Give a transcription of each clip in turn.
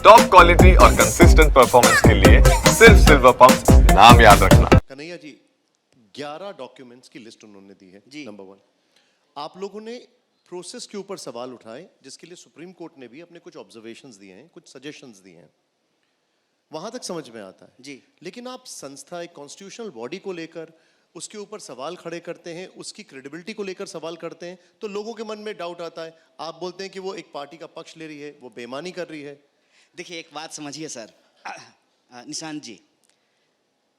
Top quality और consistent performance के लिए सिर्फ सिल्वर पंप नाम याद रखना। कन्हैया जी 11 डॉक्यूमेंट्स की लिस्ट उन्होंने दी है जी। नंबर 1। आप लोगों ने प्रोसेस के ऊपर सवाल उठाए जिसके लिए सुप्रीम कोर्ट ने भी अपने कुछ ऑब्जर्वेशंस दिए हैं, कुछ सजेशंस दिए हैं, वहां तक समझ में आता है जी। लेकिन आप संस्था एक कॉन्स्टिट्यूशनल बॉडी को लेकर उसके ऊपर सवाल खड़े करते हैं, उसकी क्रेडिबिलिटी को लेकर सवाल करते हैं तो लोगों के मन में डाउट आता है। आप बोलते हैं कि वो एक पार्टी का पक्ष ले रही है, वो बेईमानी कर रही है। देखिए एक बात समझिए सर, निशांत जी,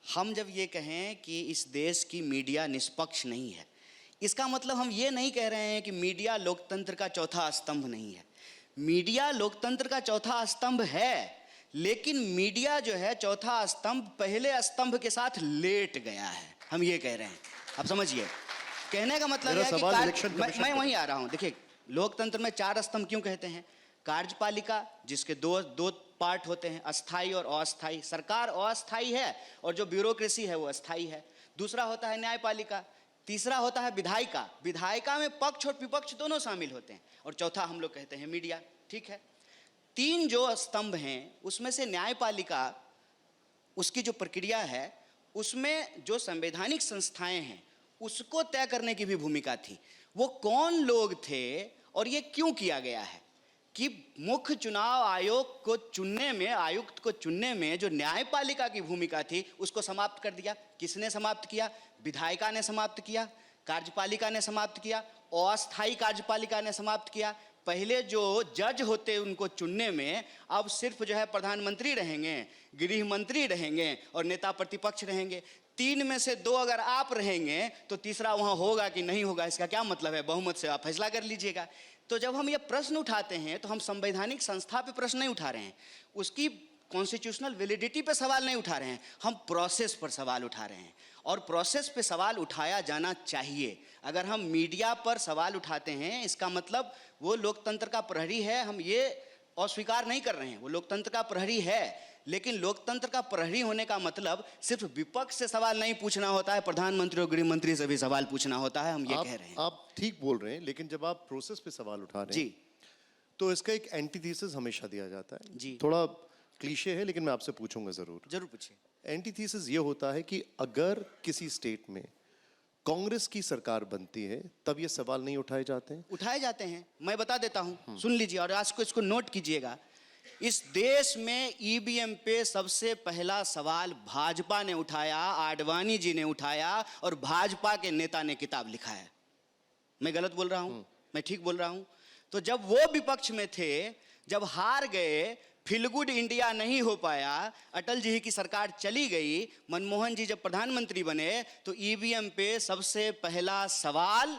हम जब ये कहें कि इस देश की मीडिया निष्पक्ष नहीं है, इसका मतलब हम ये नहीं कह रहे हैं कि मीडिया लोकतंत्र का चौथा स्तंभ नहीं है। मीडिया लोकतंत्र का चौथा स्तंभ है, लेकिन मीडिया जो है चौथा स्तंभ पहले स्तंभ के साथ लेट गया है, हम ये कह रहे हैं। आप समझिए, कहने का मतलब मेरा है सवाल कि इलेक्शन कमीशन मैं वहीं आ रहा हूं। देखिए लोकतंत्र में 4 स्तंभ क्यों कहते हैं? कार्यपालिका जिसके दो पार्ट होते हैं, अस्थाई और अस्थाई। सरकार अस्थाई है और जो ब्यूरोक्रेसी है वो अस्थाई है। दूसरा होता है न्यायपालिका, तीसरा होता है विधायिका। विधायिका में पक्ष और विपक्ष दोनों शामिल होते हैं, और चौथा हम लोग कहते हैं मीडिया। ठीक है, 3 जो स्तंभ हैं उसमें से न्यायपालिका, उसकी जो प्रक्रिया है उसमें जो संवैधानिक संस्थाएं हैं उसको तय करने की भी भूमिका थी। वो कौन लोग थे और ये क्यों किया गया है कि मुख्य चुनाव आयोग को चुनने में, आयुक्त को चुनने में जो न्यायपालिका की भूमिका थी उसको समाप्त कर दिया। किसने समाप्त किया? विधायिका ने समाप्त किया, कार्यपालिका ने समाप्त किया, अस्थायी कार्यपालिका ने समाप्त किया। पहले जो जज होते उनको चुनने में अब सिर्फ जो है प्रधानमंत्री रहेंगे, गृह मंत्री रहेंगे और नेता प्रतिपक्ष रहेंगे। 3 में से 2 अगर आप रहेंगे तो तीसरा वहां होगा कि नहीं होगा, इसका क्या मतलब है? बहुमत से आप फैसला कर लीजिएगा। तो जब हम ये प्रश्न उठाते हैं तो हम संवैधानिक संस्था पे प्रश्न नहीं उठा रहे हैं, उसकी कॉन्स्टिट्यूशनल वैलिडिटी पे सवाल नहीं उठा रहे हैं, हम प्रोसेस पर सवाल उठा रहे हैं। और प्रोसेस पे सवाल उठाया जाना चाहिए। अगर हम मीडिया पर सवाल उठाते हैं इसका मतलब वो लोकतंत्र का प्रहरी है, हम ये अस्वीकार नहीं कर रहे हैं, वो लोकतंत्र का प्रहरी है। लेकिन लोकतंत्र का प्रहरी होने का मतलब सिर्फ विपक्ष से सवाल नहीं पूछना होता है, प्रधानमंत्री और गृह मंत्री से भी सवाल पूछना होता है, हम ये कह रहे हैं। आप ठीक बोल रहे हैं, लेकिन जब आप प्रोसेस पे सवाल उठा रहे हैं जी तो इसका एक एंटीथीसिस हमेशा दिया जाता है। जी। थोड़ा क्लीशे है लेकिन मैं आपसे पूछूंगा जरूर। जरूर पूछिए। एंटीथीसिस ये होता है कि अगर किसी स्टेट में कांग्रेस की सरकार बनती है तब ये सवाल नहीं उठाए जाते हैं। उठाए जाते हैं, मैं बता देता हूं, सुन लीजिए और आज को इसको नोट कीजिएगा। इस देश में ईवीएम पे सबसे पहला सवाल भाजपा ने उठाया, आडवाणी जी ने उठाया और भाजपा के नेता ने किताब लिखा है। मैं गलत बोल रहा हूं? मैं ठीक बोल रहा हूं? तो जब वो विपक्ष में थे, जब हार गए, फील गुड इंडिया नहीं हो पाया, अटल जी की सरकार चली गई, मनमोहन जी जब प्रधानमंत्री बने तो ईवीएम पे सबसे पहला सवाल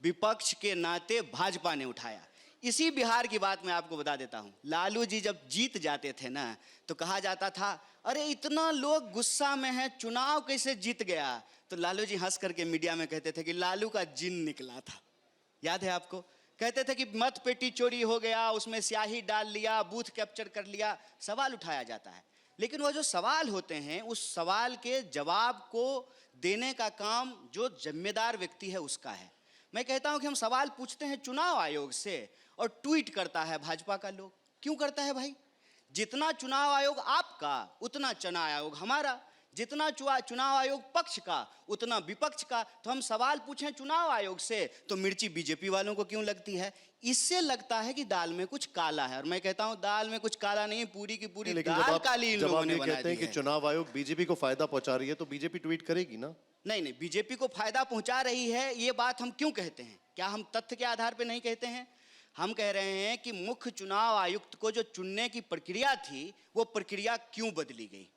विपक्ष के नाते भाजपा ने उठाया। इसी बिहार की बात मैं आपको बता देता हूं। लालू जी जब जीत जाते थे ना तो कहा जाता था अरे इतना लोग गुस्सा में है, चुनाव कैसे जीत गया? तो लालू जी हंस करके मीडिया में कहते थे कि लालू का जिन निकला था। याद है आपको? कहते थे कि मत पेटी चोरी हो गया, उसमें स्याही डाल लिया, बूथ कैप्चर कर लिया। सवाल उठाया जाता है, लेकिन वो जो सवाल होते हैं उस सवाल के जवाब को देने का काम जो जिम्मेदार व्यक्ति है उसका है। मैं कहता हूं कि हम सवाल पूछते हैं चुनाव आयोग से और ट्वीट करता है भाजपा का लोग। क्यों करता है भाई? जितना चुनाव आयोग आपका उतना चुनाव आयोग हमारा, जितना चुनाव आयोग पक्ष का उतना विपक्ष का। तो हम सवाल पूछें चुनाव आयोग से तो मिर्ची बीजेपी वालों को क्यों लगती है? इससे लगता है कि दाल में कुछ काला है, और मैं कहता हूं दाल में कुछ काला नहीं, पूरी की पूरी दाल काली इन लोगों ने बना दी है। कि चुनाव आयोग बीजेपी को फायदा पहुंचा रही है तो बीजेपी ट्वीट करेगी ना? नहीं, बीजेपी को फायदा पहुंचा रही है, ये बात हम क्यों कहते हैं? क्या हम तथ्य के आधार पर नहीं कहते हैं? हम कह रहे हैं कि मुख्य चुनाव आयुक्त को जो चुनने की प्रक्रिया थी वो प्रक्रिया क्यों बदली गई?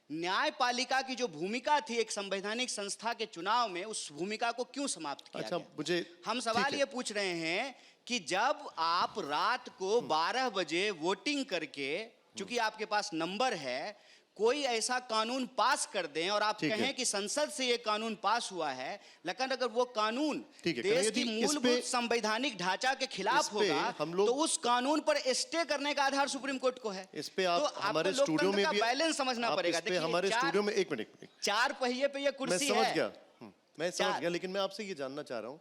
न्यायपालिका की जो भूमिका थी एक संवैधानिक संस्था के चुनाव में, उस भूमिका को क्यों समाप्त किया गया? मुझे हम सवाल ये पूछ रहे हैं कि जब आप रात को 12 बजे वोटिंग करके, चूंकि आपके पास नंबर है, कोई ऐसा कानून पास कर दें और आप कहें कि संसद से ये कानून पास हुआ है, लेकिन अगर वो कानून देश की मूलभूत संवैधानिक ढांचा के खिलाफ होगा तो उस कानून पर स्टे करने का आधार सुप्रीम कोर्ट को है। इस पे आप हमारे स्टूडियो में भी बैलेंस समझना पड़ेगा। देखिए हमारे स्टूडियो में एक मिनट, 4 पहिए पे ये कुर्सी है। मैं समझ गया, लेकिन मैं आपसे ये जानना चाह रहा हूँ,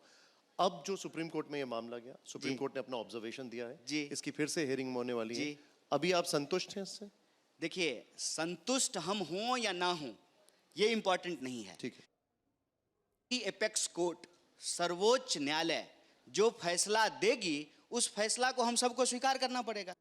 अब जो सुप्रीम कोर्ट में ये मामला गया, सुप्रीम कोर्ट ने अपना ऑब्जर्वेशन दिया है, इसकी फिर से हियरिंग होने वाली है। अभी आप संतुष्ट हैं इससे? देखिए, संतुष्ट हम हों या ना हों, ये इंपॉर्टेंट नहीं है। ठीक है। कि एपेक्स कोर्ट, सर्वोच्च न्यायालय जो फैसला देगी, उस फैसला को हम सबको स्वीकार करना पड़ेगा।